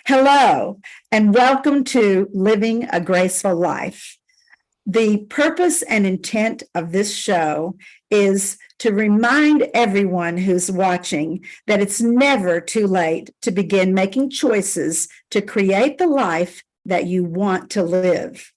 Hello, and welcome to Living a Graceful Life. The purpose and intent of this show is to remind everyone who's watching that it's never too late to begin making choices to create the life that you want to live,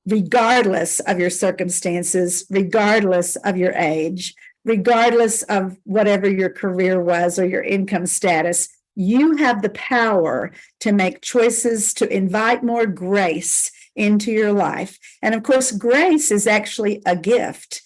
regardless of your circumstances, regardless of your age, regardless of whatever your career was or your income status. You have the power to make choices to invite more grace into your life. And of course, grace is actually a gift.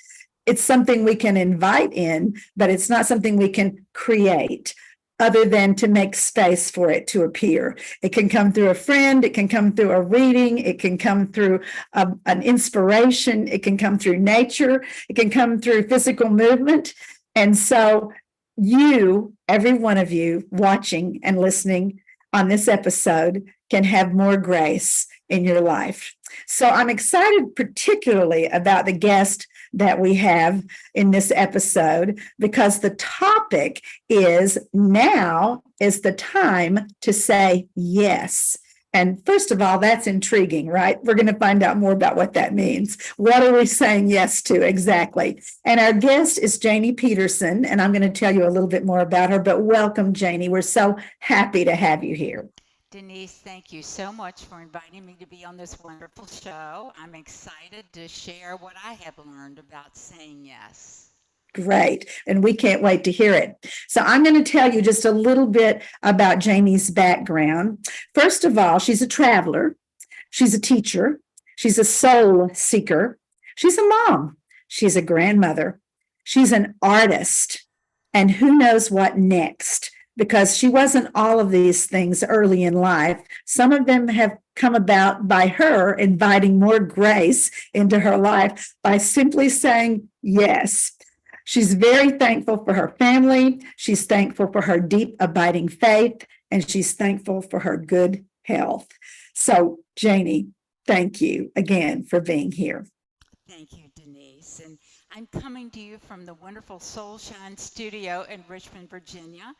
It's something we can invite in, but it's not something we can create other than to make space for it to appear. It can come through a friend, it can come through a reading, it can come through an inspiration, it can come through nature, it can come through physical movement. And so you, every one of you watching and listening on this episode, can have more grace in your life. So I'm excited particularly about the guest that we have in this episode because the topic is now is the time to say yes. And first of all, that's intriguing, right? We're going to find out more about what that means. What are we saying yes to exactly? And our guest is Janie Peterson, and I'm going to tell you a little bit more about her, but welcome, Janie. We're so happy to have you here. Denise, thank you so much for inviting me to be on this wonderful show. I'm excited to share what I have learned about saying yes. Great. And we can't wait to hear it. So I'm going to tell you just a little bit about Janie's background. First of all, she's a traveler. She's a teacher. She's a soul seeker. She's a mom. She's a grandmother. She's an artist. And who knows what next? Because she wasn't all of these things early in life. Some of them have come about by her inviting more grace into her life by simply saying yes. She's very thankful for her family. She's thankful for her deep, abiding faith, and she's thankful for her good health. So, Janie, thank you again for being here. Thank you, Denise. And I'm coming to you from the wonderful Soulshine Studio in Richmond, Virginia.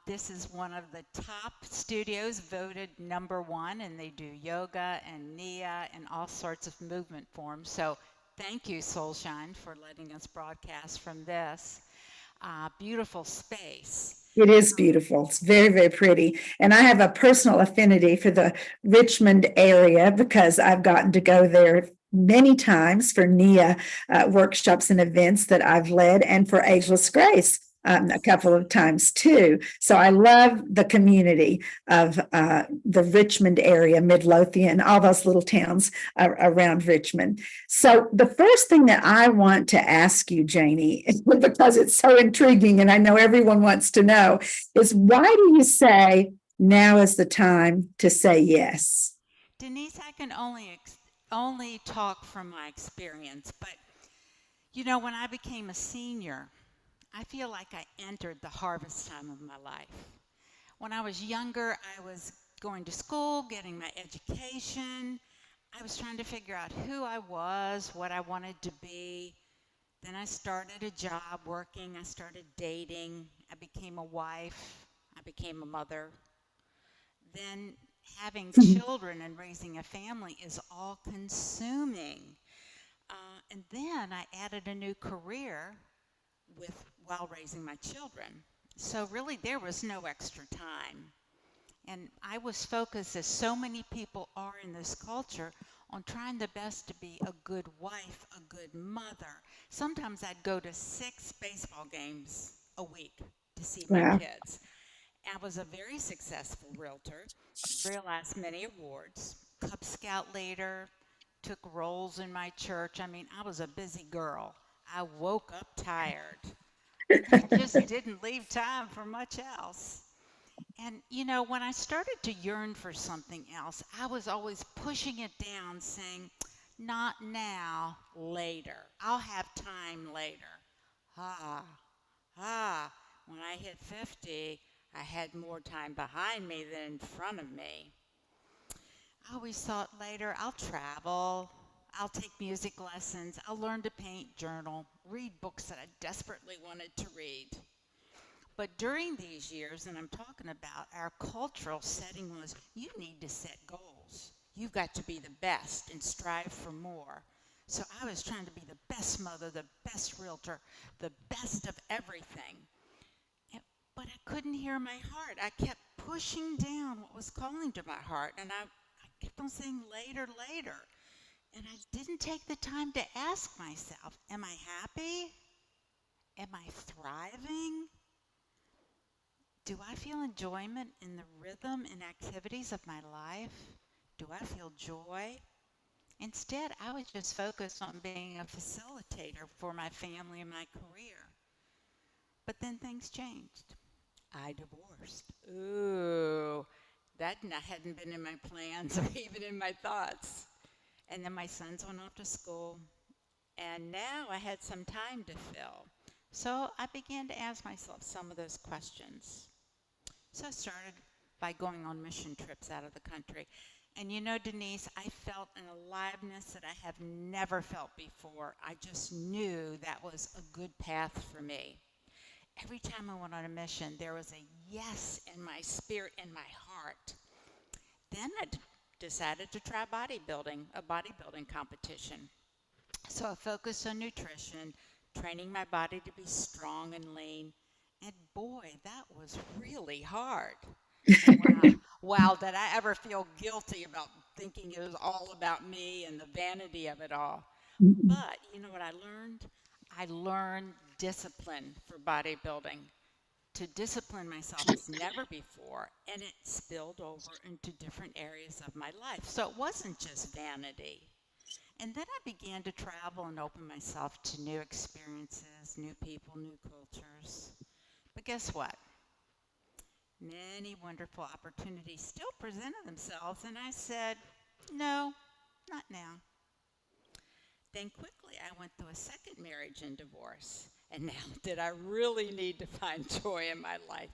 This is one of the top studios voted #1, and they do yoga and Nia and all sorts of movement forms. So thank you, Soulshine, for letting us broadcast from this beautiful space. It is beautiful. It's very, very pretty. And I have a personal affinity for the Richmond area because I've gotten to go there many times for NIA workshops and events that I've led, and for Ageless Grace a couple of times too. So I love the community of the Richmond area, Midlothian, all those little towns around Richmond. So the first thing that I want to ask you, Janie, because it's so intriguing and I know everyone wants to know, is why do you say now is the time to say yes? Denise, I can only talk from my experience, but when I became a senior, I feel like I entered the harvest time of my life. When I was younger, I was going to school, getting my education. I was trying to figure out who I was, what I wanted to be. Then I started a job working, I started dating, I became a wife, I became a mother. Then having children and raising a family is all consuming. And then I added a new career while raising my children. So really there was no extra time. And I was focused, as so many people are in this culture, on trying the best to be a good wife, a good mother. Sometimes I'd go to 6 baseball games a week to see my Wow. kids. I was a very successful realtor, realized many awards, Cub Scout leader, took roles in my church. I mean, I was a busy girl. I woke up tired. And I just didn't leave time for much else. And when I started to yearn for something else, I was always pushing it down, saying, not now, later. I'll have time later. Ah, when I hit 50, I had more time behind me than in front of me. I always thought later, I'll travel, I'll take music lessons, I'll learn to paint, journal, read books that I desperately wanted to read. But during these years, and I'm talking about, our cultural setting was you need to set goals. You've got to be the best and strive for more. So I was trying to be the best mother, the best realtor, the best of everything. And- But I couldn't hear my heart. I kept pushing down what was calling to my heart. And I kept on saying later, later. And I didn't take the time to ask myself, am I happy? Am I thriving? Do I feel enjoyment in the rhythm and activities of my life? Do I feel joy? Instead, I was just focused on being a facilitator for my family and my career. But then things changed. I divorced. Ooh, hadn't been in my plans or even in my thoughts. And then my sons went off to school, and now I had some time to fill. So I began to ask myself some of those questions. So I started by going on mission trips out of the country. And you know, Denise, I felt an aliveness that I have never felt before. I just knew that was a good path for me. Every time I went on a mission, there was a yes in my spirit and my heart. Then decided to try bodybuilding, a bodybuilding competition. So I focused on nutrition, training my body to be strong and lean. And boy, that was really hard. And wow, did I ever feel guilty about thinking it was all about me and the vanity of it all. Mhm. But you know what I learned? I learned discipline for bodybuilding. To discipline myself as never before, and it spilled over into different areas of my life. So it wasn't just vanity. And then I began to travel and open myself to new experiences, new people, new cultures. But guess what? Many wonderful opportunities still presented themselves, and I said, no, not now. Then quickly I went through a second marriage and divorce. And now, did I really need to find joy in my life?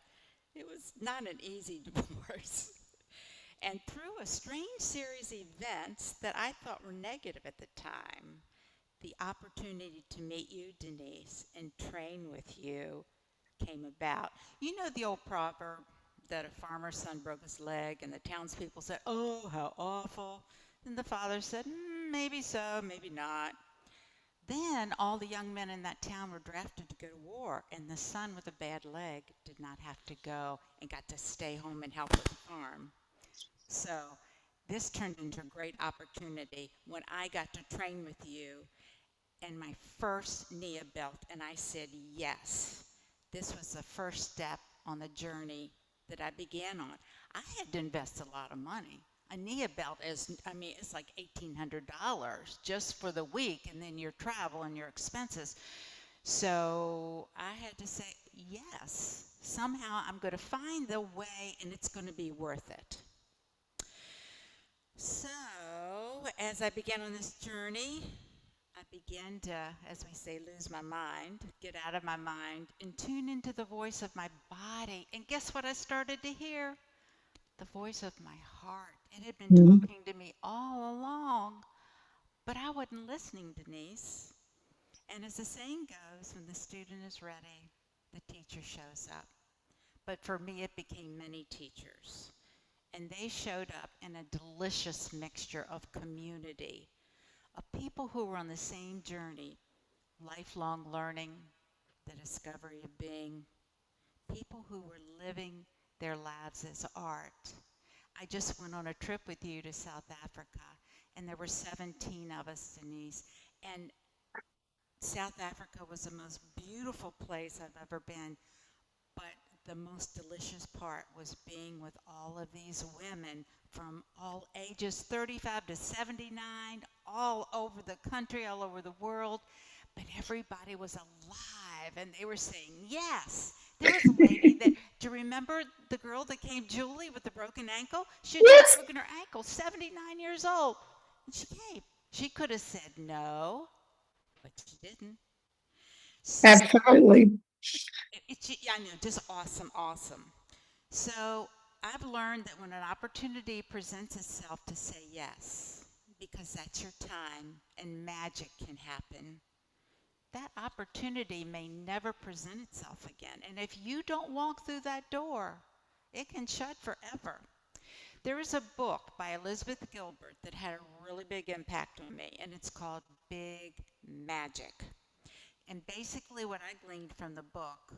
It was not an easy divorce. And through a strange series of events that I thought were negative at the time, the opportunity to meet you, Denise, and train with you came about. You know the old proverb that a farmer's son broke his leg, and the townspeople said, "Oh, how awful." And the father said, maybe so, maybe not. Then all the young men in that town were drafted to go to war, and the son with a bad leg did not have to go and got to stay home and help with the farm. So this turned into a great opportunity when I got to train with you and my first NIA belt, and I said yes. This was the first step on the journey that I began on. I had to invest a lot of money. A NIA belt is, I mean, it's like $1,800 just for the week, and then your travel and your expenses. So I had to say, yes, somehow I'm going to find the way, and it's going to be worth it. So, as I began on this journey, I began to, as we say, lose my mind, get out of my mind, and tune into the voice of my body. And guess what I started to hear? The voice of my heart. It had been Mhm. talking to me all along, but I wasn't listening, Denise. And as the saying goes, when the student is ready, the teacher shows up. But for me, it became many teachers. And they showed up in a delicious mixture of community, of people who were on the same journey, lifelong learning, the discovery of being, people who were living their lives as art. I just went on a trip with you to South Africa, and there were 17 of us, Denise, and South Africa was the most beautiful place I've ever been. But the most delicious part was being with all of these women from all ages, 35 to 79, all over the country, all over the world. But everybody was alive and they were saying yes. There was a lady that, do you remember the girl that came, Julie, with the broken ankle? She had just Yes, broken her ankle, 79 years old. And she came. She could have said no, but she didn't. So absolutely. yeah, I know, just awesome, awesome. So I've learned that when an opportunity presents itself to say yes, because that's your time and magic can happen. that opportunity may never present itself again. And if you don't walk through that door, it can shut forever. There is a book by Elizabeth Gilbert that had a really big impact on me, and it's called Big Magic. And basically, what I gleaned from the book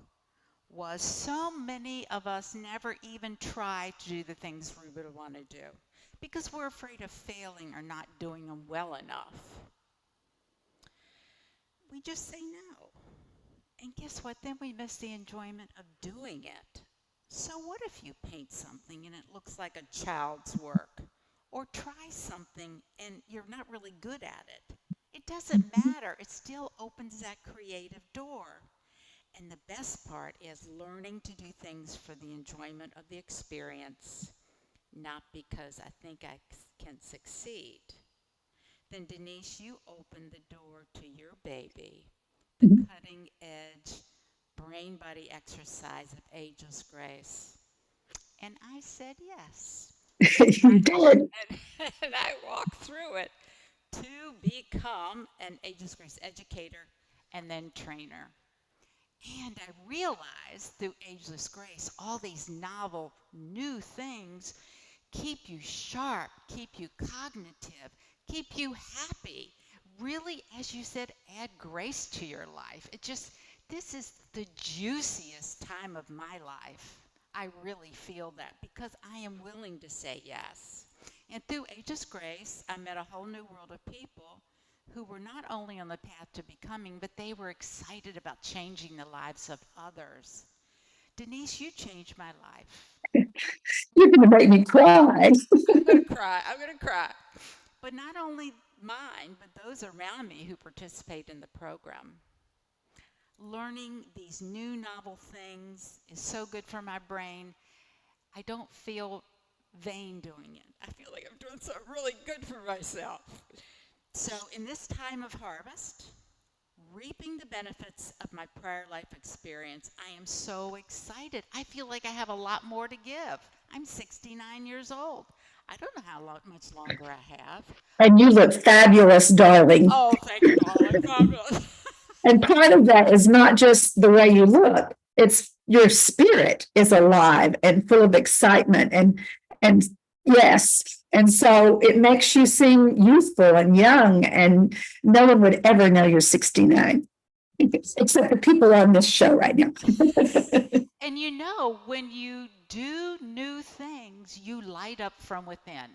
was so many of us never even try to do the things we would want to do because we're afraid of failing or not doing them well enough. We just say no. And guess what? Then we miss the enjoyment of doing it. So what if you paint something and it looks like a child's work? Or try something and you're not really good at it? It doesn't matter. It still opens that creative door. And the best part is learning to do things for the enjoyment of the experience, not because I think I can succeed. Then Denise, you opened the door to your baby, the cutting edge brain body exercise of ageless grace. And I said yes. You did. And I walked through it to become an ageless grace educator and then trainer. And I realized through ageless grace, all these novel, new things keep you sharp, keep you cognitive, keep you happy. Really, as you said, add grace to your life. This is the juiciest time of my life. I really feel that because I am willing to say yes. And through Ageless Grace, I met a whole new world of people who were not only on the path to becoming, but they were excited about changing the lives of others. Denise, you changed my life. You're going to make me cry. I'm going to cry. I'm going to cry. But not only mine, but those around me who participate in the program. Learning these new novel things is so good for my brain. I don't feel vain doing it. I feel like I'm doing something really good for myself. So in this time of harvest, reaping the benefits of my prior life experience, I am so excited. I feel like I have a lot more to give. I'm 69 years old. I don't know how much longer I have. And you look fabulous, darling. Oh, thank you, darling. Fabulous. And part of that is not just the way you look, it's your spirit is alive and full of excitement and yes. And so it makes you seem youthful and young, and no one would ever know you're 69, except the people on this show right now. And you know, when you do new things, you light up from within.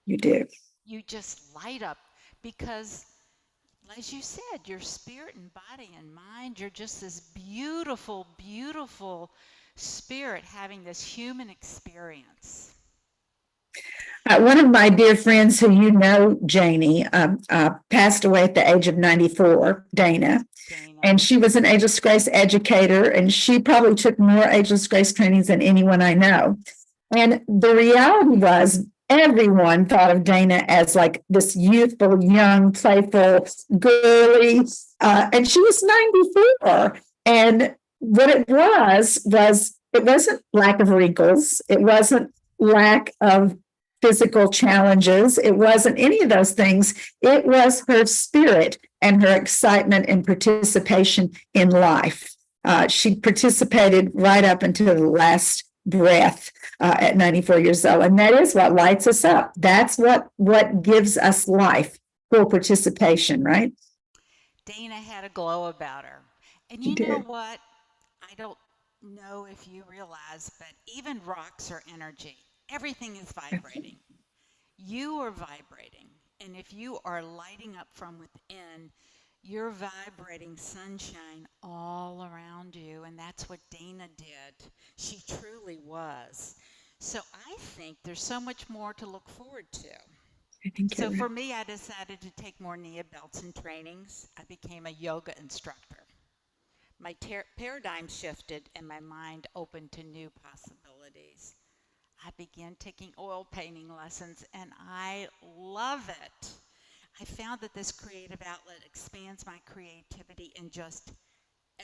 You do. You just light up because, as you said, your spirit and body and mind, you're just this beautiful, beautiful spirit having this human experience. One of my dear friends who you know, Janie, passed away at the age of 94, Dana. And she was an Ageless Grace educator, and she probably took more Ageless Grace trainings than anyone I know. And the reality was, everyone thought of Dana as like this youthful, young, playful, girly, and she was 94. And what it was it wasn't lack of wrinkles. It wasn't lack of physical challenges. It wasn't any of those things. It was her spirit and her excitement and participation in life. She participated right up until the last breath at 94 years old. And that is what lights us up. That's what gives us life, full participation, right? Dana had a glow about her. And you know what? I don't know if you realize, but even rocks are energy. Everything is vibrating. You are vibrating. And if you are lighting up from within, you're vibrating sunshine all around you. And that's what Dana did. She truly was. So I think there's so much more to look forward to. So for me, I decided to take more NIA belts and trainings. I became a yoga instructor. My paradigm shifted and my mind opened to new possibilities. I began taking oil painting lessons, and I love it. I found that this creative outlet expands my creativity in just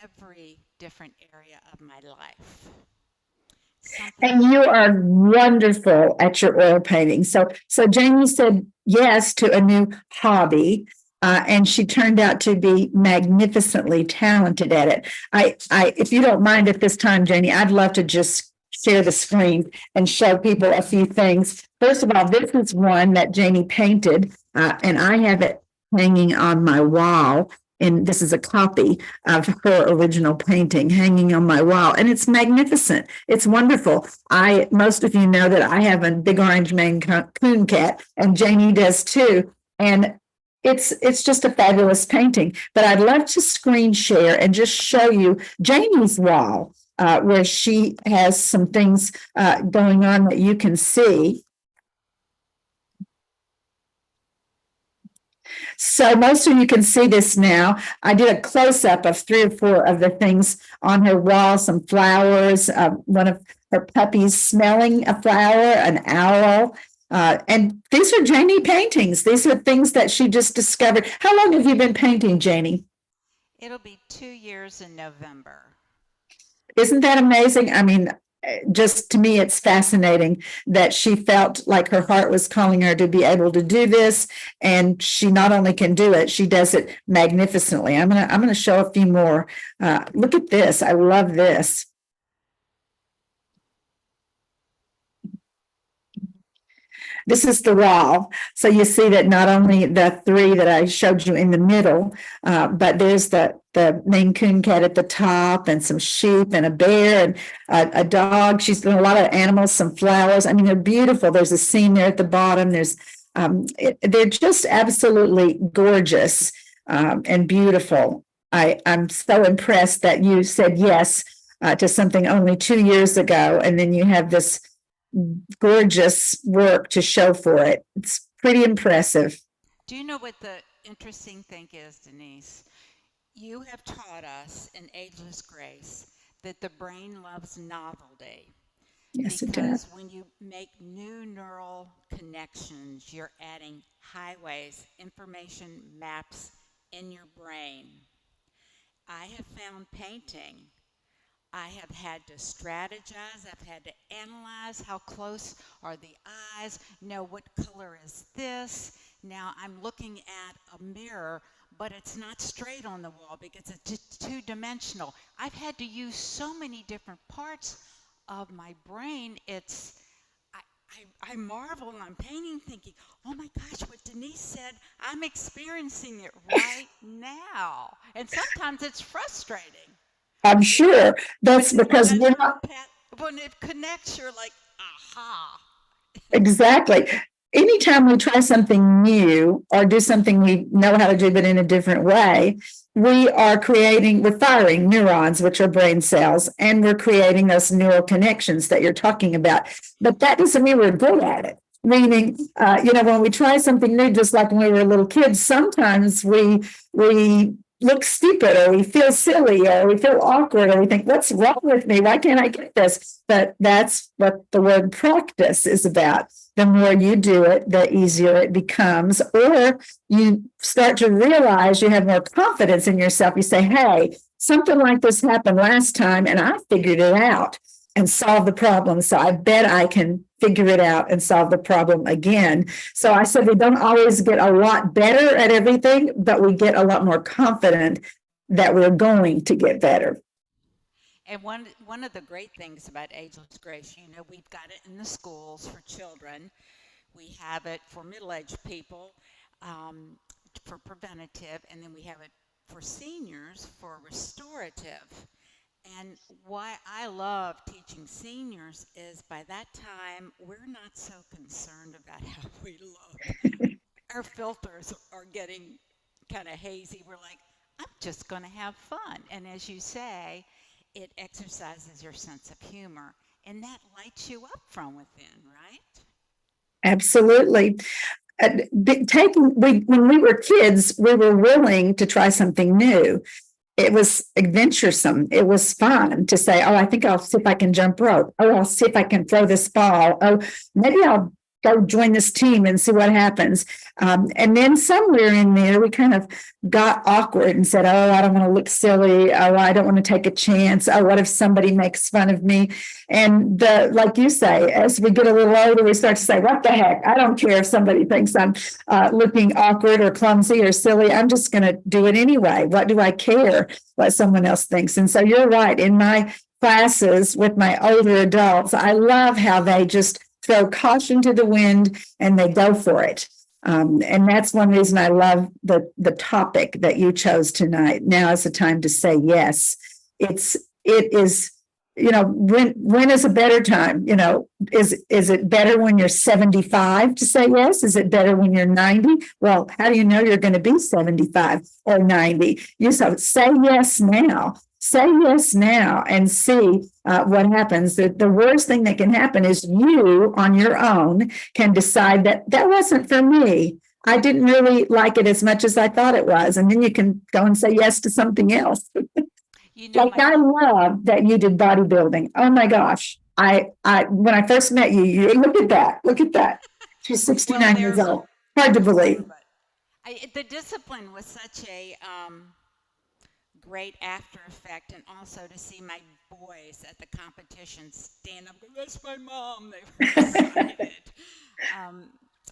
every different area of my life. And you are wonderful at your oil painting. So Janie said yes to a new hobby. And she turned out to be magnificently talented at it. If you don't mind at this time, Janie, I'd love to just share the screen and show people a few things. First of all, this is one that Janie painted, and I have it hanging on my wall. And this is a copy of her original painting hanging on my wall, and it's magnificent. It's wonderful. Most of you know that I have a big orange Maine Coon cat, and Janie does too. And it's just a fabulous painting. But I'd love to screen share and just show you Janie's wall, where she has some things going on that you can see. So most of you can see this now. I did a close-up of 3 or 4 of the things on her wall, some flowers, one of her puppies smelling a flower, an owl. And these are Janie paintings. These are things that she just discovered. How long have you been painting, Janie? It'll be 2 years in November. Isn't that amazing? I mean, just to me, it's fascinating that she felt like her heart was calling her to be able to do this, and she not only can do it, she does it magnificently. I'm gonna show a few more. Look at this. I love this. This is the wall. So you see that not only the 3 that I showed you in the middle, but there's the Maine Coon cat at the top, and some sheep and a bear and a dog. She's done a lot of animals, some flowers. I mean, they're beautiful. There's a scene there at the bottom. They're just absolutely gorgeous and beautiful. I'm so impressed that you said yes to something only 2 years ago, and then you have this gorgeous work to show for it. It's pretty impressive. Do you know what the interesting thing is, Denise? You have taught us in Ageless Grace that the brain loves novelty. Yes, it Because does. when you make new neural connections, you're adding highways, information maps in your brain. I have found painting. I have had to strategize. I've had to analyze how close are the eyes. Know what color is this. Now I'm looking at a mirror, but it's not straight on the wall because it's two-dimensional. I've had to use so many different parts of my brain. I marvel when I'm painting, thinking, oh my gosh, what Denise said, I'm experiencing it right now. And sometimes it's frustrating. I'm sure that's because we're not When it connects, you're like, aha. exactly. Anytime we try something new or do something we know how to do, but in a different way, we're firing neurons, which are brain cells, and we're creating those neural connections that you're talking about. But that doesn't mean we're good at it. Meaning, when we try something new, just like when we were little kids, sometimes we look stupid, or we feel silly, or we feel awkward, or we think, what's wrong with me? Why can't I get this? But that's what the word practice is about. The more you do it, the easier it becomes, or you start to realize you have more confidence in yourself. You say, hey, something like this happened last time, and I figured it out and solved the problem. So I bet I can figure it out and solve the problem again. So I said we don't always get a lot better at everything, but we get a lot more confident that we're going to get better. And one of the great things about Ageless Grace, we've got it in the schools for children. We have it for middle-aged people for preventative, and then we have it for seniors for restorative. And why I love teaching seniors is by that time, we're not so concerned about how we look. Our filters are getting kind of hazy. We're like, I'm just going to have fun. And as you say, it exercises your sense of humor, and that lights you up from within, right? Absolutely. When we were kids, we were willing to try something new. It was adventuresome. It was fun to say, oh, I think I'll see if I can jump rope. Oh, I'll see if I can throw this ball. Oh, maybe I'll go join this team and see what happens. And then somewhere in there, we kind of got awkward and said, oh, I don't want to look silly. Oh, I don't want to take a chance. Oh, what if somebody makes fun of me? And like you say, as we get a little older, we start to say, what the heck? I don't care if somebody thinks I'm looking awkward or clumsy or silly. I'm just going to do it anyway. What do I care what someone else thinks? And so you're right. In my classes with my older adults, I love how they just throw caution to the wind and they go for it. And that's one reason I love the topic that you chose tonight. Now is the time to say yes. It is, when is a better time? Is it better when you're 75 to say yes? Is it better when you're 90? Well, how do you know you're going to be 75 or 90? You say yes now. Say yes now and see what happens. The worst thing that can happen is you on your own can decide that wasn't for me. I didn't really like it as much as I thought it was. And then you can go and say yes to something else. I love that you did bodybuilding. Oh my gosh. I when I first met you look at that. She's 69 years old. Hard to believe. The discipline was such a great after effect, and also to see my boys at the competition stand up, that's my mom. They were excited.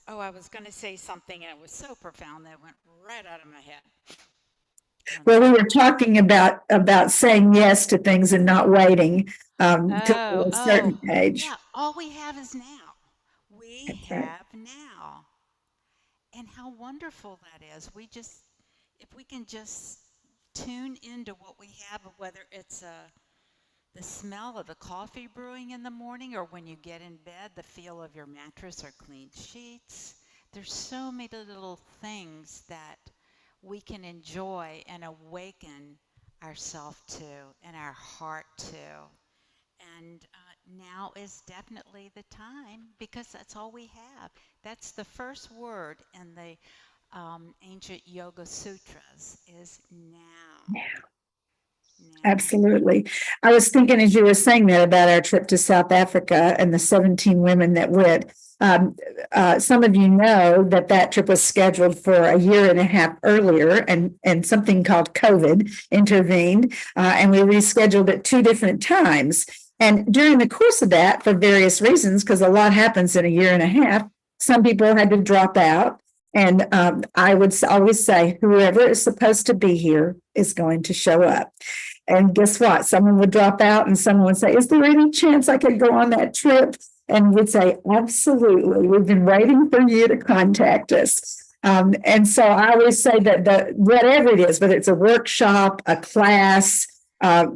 I was going to say something, and it was so profound that it went right out of my head. Well, we were talking about saying yes to things and not waiting to a certain age. Yeah, all we have is now. We have now. And how wonderful that is. If we can just tune into what we have, whether it's the smell of the coffee brewing in the morning, or when you get in bed, the feel of your mattress or clean sheets. There's so many little things that we can enjoy and awaken ourselves to and our heart to. And now is definitely the time, because that's all we have. That's the first word in the ancient Yoga Sutras is now. Absolutely. I was thinking as you were saying that about our trip to South Africa and the 17 women that went. Some of you know that trip was scheduled for a year and a half earlier, and something called COVID intervened, and we rescheduled it 2 different times. And during the course of that, for various reasons, because a lot happens in a year and a half, some people had to drop out. And I would always say, whoever is supposed to be here is going to show up. And guess what? Someone would drop out and someone would say, is there any chance I could go on that trip? And we'd say, absolutely. We've been waiting for you to contact us. And so I always say that whatever it is, whether it's a workshop, a class, a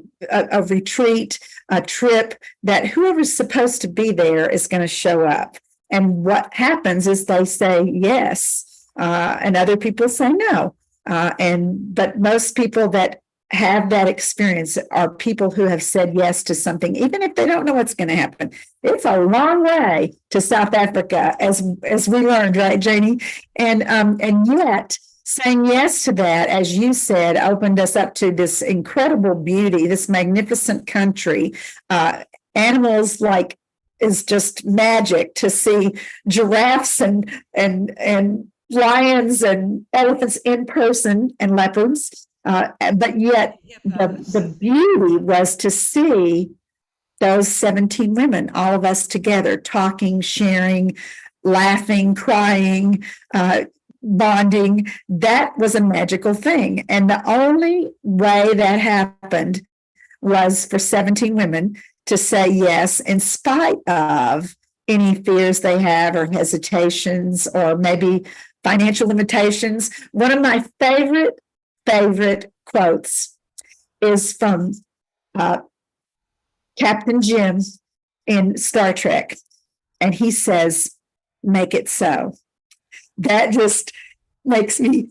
retreat, a trip, that whoever's supposed to be there is going to show up. And what happens is they say yes, and other people say no. But most people that have that experience are people who have said yes to something, even if they don't know what's going to happen. It's a long way to South Africa, as we learned, right, Janie? And yet, saying yes to that, as you said, opened us up to this incredible beauty, this magnificent country. Animals like is just magic to see giraffes and lions and elephants in person, and leopards. But yet the beauty was to see those 17 women, all of us together, talking, sharing, laughing, crying, bonding. That was a magical thing. And the only way that happened was for 17 women to say yes, in spite of any fears they have or hesitations or maybe financial limitations. One of my favorite quotes is from Captain Jim in Star Trek. And he says, make it so. That just makes me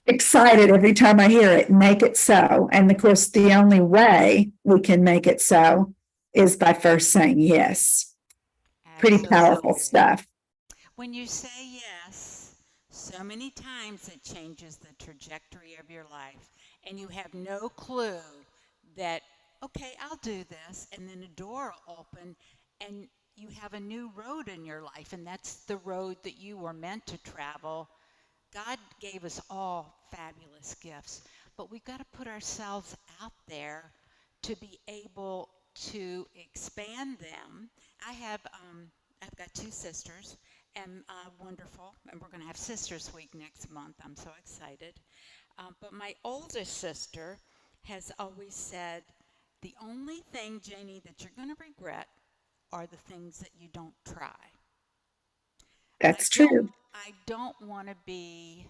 excited every time I hear it. Make it so. And of course, the only way we can make it so is by first saying yes. Absolutely. Pretty powerful stuff. When you say yes, so many times it changes the trajectory of your life, and you have no clue that, okay, I'll do this, and then a door will open and you have a new road in your life, and that's the road that you were meant to travel. God gave us all fabulous gifts, but we've got to put ourselves out there to be able to expand them. I've got two sisters, and wonderful, and we're going to have Sisters Week next month. I'm so excited. But my oldest sister has always said, the only thing, Janie, that you're going to regret are the things that you don't try. That's true. I don't want to be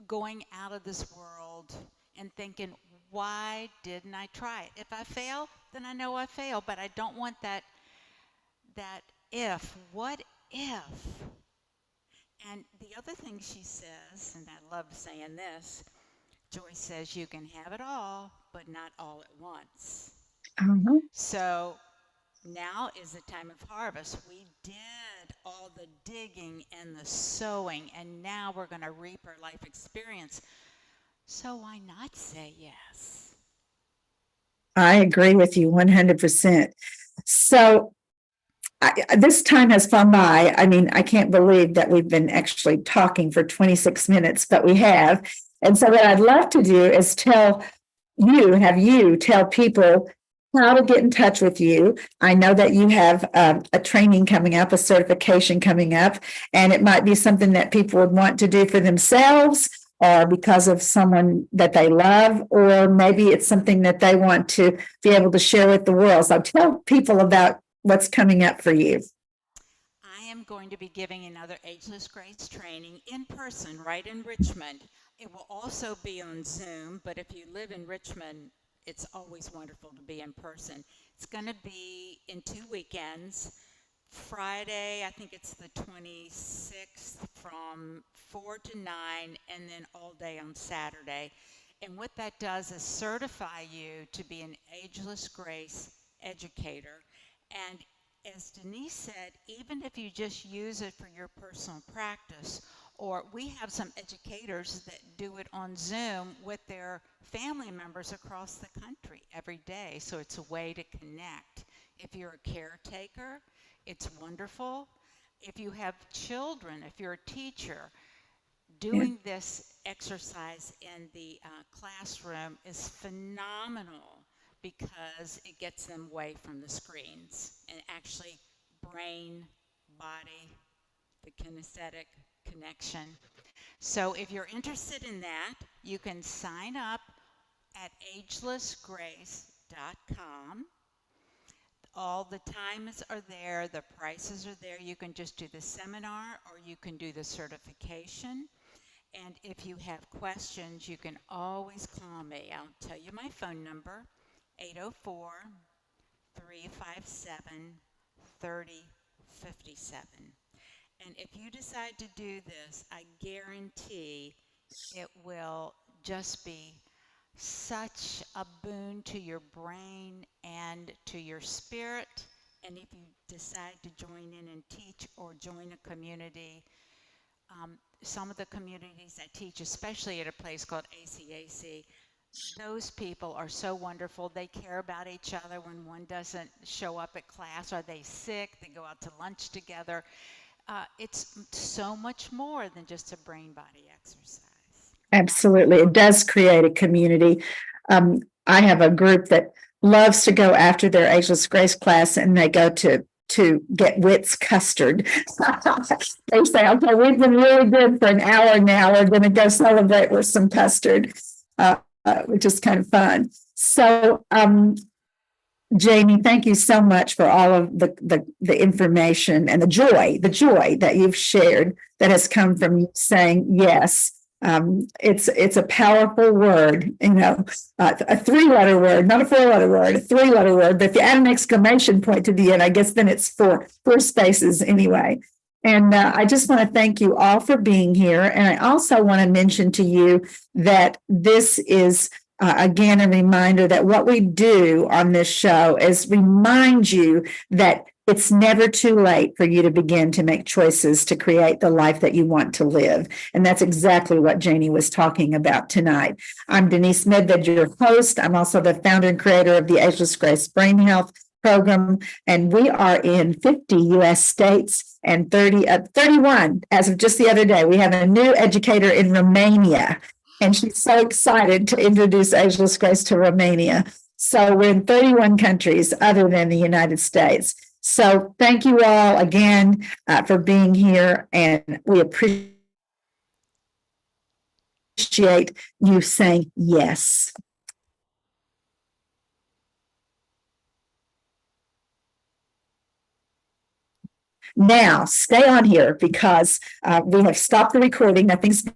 going out of this world and thinking, why didn't I try it? If I fail, then I know I failed, but I don't want that what if? And the other thing she says, and I love saying this, Joyce says you can have it all, but not all at once. Uh-huh. So now is the time of harvest. We did all the digging and the sowing, and now we're going to reap our life experience. So why not say yes? I agree with you 100%. So this time has gone by. I mean, I can't believe that we've been actually talking for 26 minutes, but we have. And so what I'd love to do is have you tell people how to get in touch with you. I know that you have a training coming up, a certification coming up, and it might be something that people would want to do for themselves or because of someone that they love, or maybe it's something that they want to be able to share with the world. So tell people about what's coming up for you. I am going to be giving another Ageless Grace training in person right in Richmond. It will also be on Zoom, but if you live in Richmond, it's always wonderful to be in person. It's going to be in 2 weekends. Friday, I think it's the 26th from 4 to 9, and then all day on Saturday. And what that does is certify you to be an Ageless Grace educator. And as Denise said, even if you just use it for your personal practice, or we have some educators that do it on Zoom with their family members across the country every day. So it's a way to connect. If you're a caretaker, it's wonderful. If you have children, if you're a teacher, doing this exercise in the classroom is phenomenal because it gets them away from the screens and actually brain, body, the kinesthetic connection. So if you're interested in that, you can sign up at agelessgrace.com. All the times are there, the prices are there. You can just do the seminar or you can do the certification. And if you have questions, you can always call me. I'll tell you my phone number, 804-357-3057. And if you decide to do this, I guarantee it will just be such a boon to your brain and to your spirit. And if you decide to join in and teach or join a community, some of the communities that teach, especially at a place called ACAC, those people are so wonderful. They care about each other when one doesn't show up at class. Are they sick? They go out to lunch together. It's so much more than just a brain-body exercise. Absolutely. It does create a community. I have a group that loves to go after their Ageless Grace class, and they go to get Wits custard. They say, okay, we've been really good for an hour now. We're going to go celebrate with some custard, which is kind of fun. So, Janie, thank you so much for all of the information and the joy that you've shared that has come from you saying yes. It's a powerful word, a 3-letter word, not a 4-letter word, a 3-letter word. But if you add an exclamation point to the end, I guess then it's four spaces anyway. And I just want to thank you all for being here. And I also want to mention to you that this is again, a reminder that what we do on this show is remind you that it's never too late for you to begin to make choices to create the life that you want to live. And that's exactly what Janie was talking about tonight. I'm Denise Medved, your host. I'm also the founder and creator of the Ageless Grace Brain Health program, and we are in 50 U.S. states and 31 as of just the other day. We have a new educator in Romania, and she's so excited to introduce Ageless Grace to Romania. So we're in 31 countries other than the United States. So thank you all again for being here, and we appreciate you saying yes. Now, stay on here because we have stopped the recording. Nothing's